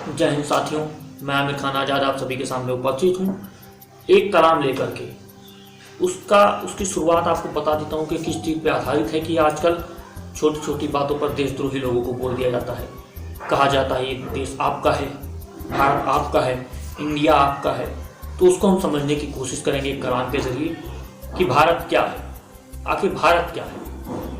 जय हिंद साथियों, मैं आमिर खान आज़ाद आप सभी के सामने उपस्थित हूँ एक कलाम लेकर के। उसकी शुरुआत आपको बता देता हूँ कि किस चीज़ पे आधारित है कि आजकल छोटी छोटी बातों पर देशद्रोही लोगों को बोल दिया जाता है। कहा जाता है ये देश आपका है, भारत आपका है, इंडिया आपका है। तो उसको हम समझने की कोशिश करेंगे एक कलाम के जरिए कि भारत क्या है। आखिर भारत क्या है?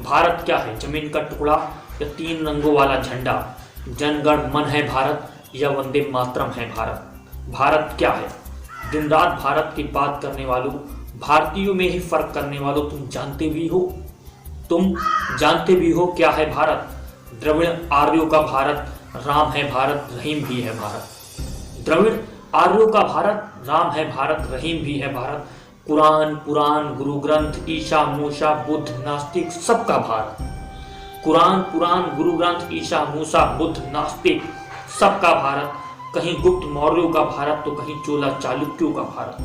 भारत क्या है? जमीन का टुकड़ा या 3 रंगों वाला झंडा? जनगण मन है भारत या वंदे मातरम है भारत? भारत क्या है? दिन रात भारत की बात करने वालों, भारतीयों में ही फर्क करने वालों, तुम जानते भी हो क्या है भारत? द्रविड़ आर्यों का भारत, राम है भारत, रहीम भी है भारत। द्रविड़ आर्यों का भारत, राम है भारत, रहीम भी है भारत। कुरान, पुराण, गुरु ग्रंथ, ईशा, मूसा, बुद्ध, नास्तिक, सबका भारत। कुरान, पुराण, गुरु ग्रंथ, ईशा, मूसा, बुद्ध, नास्तिक, सबका भारत। कहीं गुप्त मौर्यों का भारत तो कहीं चोला चालुक्यों का भारत।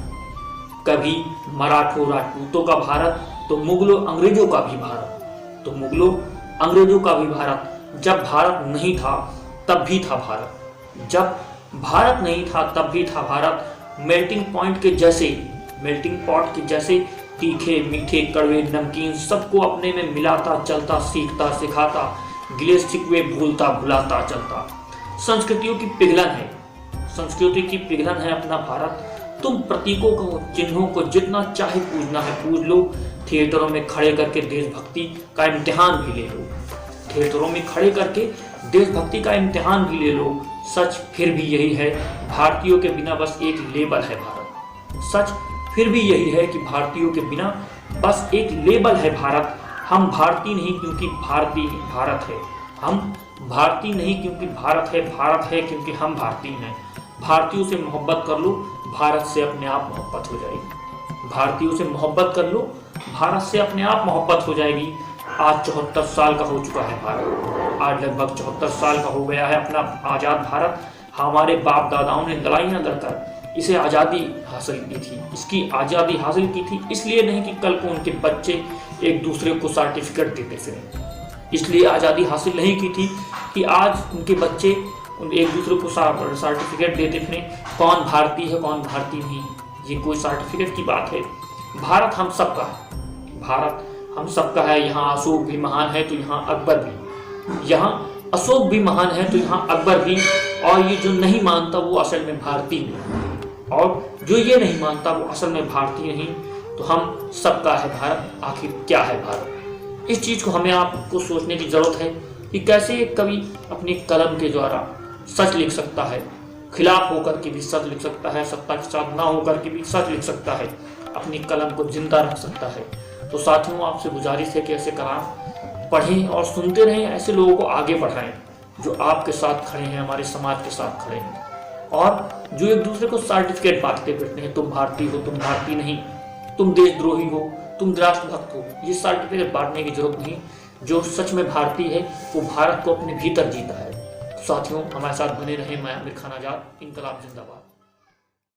कभी मराठों राजपूतों का भारत तो मुगलों अंग्रेजों का भी भारत। जब भारत नहीं था तब भी था भारत। जब भारत नहीं था तब भी था भारत। मेल्टिंग पॉट के जैसे तीखे, मीठे, कड़वे, नमकीन सबको अपने में मिलाता चलता, सीखता सिखाता, गिले शिकवे भूलता भुलाता चलता। संस्कृति की पिघलन है अपना भारत। तुम प्रतीकों को, चिन्हों को जितना चाहे पूजना है पूज लो। थिएटरों में खड़े करके देशभक्ति का इम्तिहान भी ले लो। सच फिर भी यही है, भारतीयों के बिना बस एक लेबल है भारत। सच फिर भी यही है कि भारतीयों के बिना बस एक लेबल है भारत। हम भारतीय नहीं क्योंकि भारत है। हम भारतीय नहीं क्योंकि भारत है क्योंकि हम भारतीय हैं। भारतीयों से मोहब्बत कर लो, भारत से अपने आप मोहब्बत हो जाएगी। भारतीयों से मोहब्बत कर लो, भारत से अपने आप मोहब्बत हो जाएगी। आज 74 साल का हो चुका है भारत। आज लगभग 74 साल का हो गया है अपना आज़ाद भारत। हमारे बाप दादाओं ने लड़ाइयाँ लड़कर इसे आज़ादी हासिल की थी। इसकी आज़ादी हासिल की थी इसलिए नहीं कि कल को उनके बच्चे एक दूसरे को सर्टिफिकेट देते फिरें। इसलिए आज़ादी हासिल नहीं की थी कि आज उनके बच्चे एक दूसरे को सर्टिफिकेट देते फिरें, कौन भारतीय है कौन भारतीय नहीं। ये कोई सर्टिफिकेट की बात है। भारत हम सबका है। भारत हम सबका है। यहाँ अशोक भी महान है तो यहाँ अकबर भी। यहाँ अशोक भी महान है तो यहाँ अकबर भी। और ये जो नहीं मानता वो असल में भारतीय नहीं, और जो ये नहीं मानता वो असल में भारतीय नहीं। तो हम सबका है भारत। आखिर क्या है भारत? इस चीज़ को हमें आपको सोचने की ज़रूरत है कि कैसे एक कवि अपनी कलम के द्वारा सच लिख सकता है, खिलाफ होकर के भी सच लिख सकता है, सत्ता के साथ ना होकर के भी सच लिख सकता है, अपनी कलम को जिंदा रख सकता है। तो साथियों, आपसे गुजारिश है कि ऐसे कलाम पढ़ें और सुनते रहें, ऐसे लोगों को आगे बढ़ाएं जो आपके साथ खड़े हैं, हमारे समाज के साथ खड़े हैं, और जो एक दूसरे को सर्टिफिकेट बांटते फिरते हैं, तुम भारतीय हो, तुम भारतीय नहीं, तुम देशद्रोही हो, तुम राष्ट्रभक्त हो। ये सर्टिफिकेट बांटने की जरूरत नहीं। जो सच में भारतीय है वो भारत को अपने भीतर जीता है। साथियों, हमारे साथ बने रहें। मैं आमिर खान आज़ाद। इनकलाब जिंदाबाद।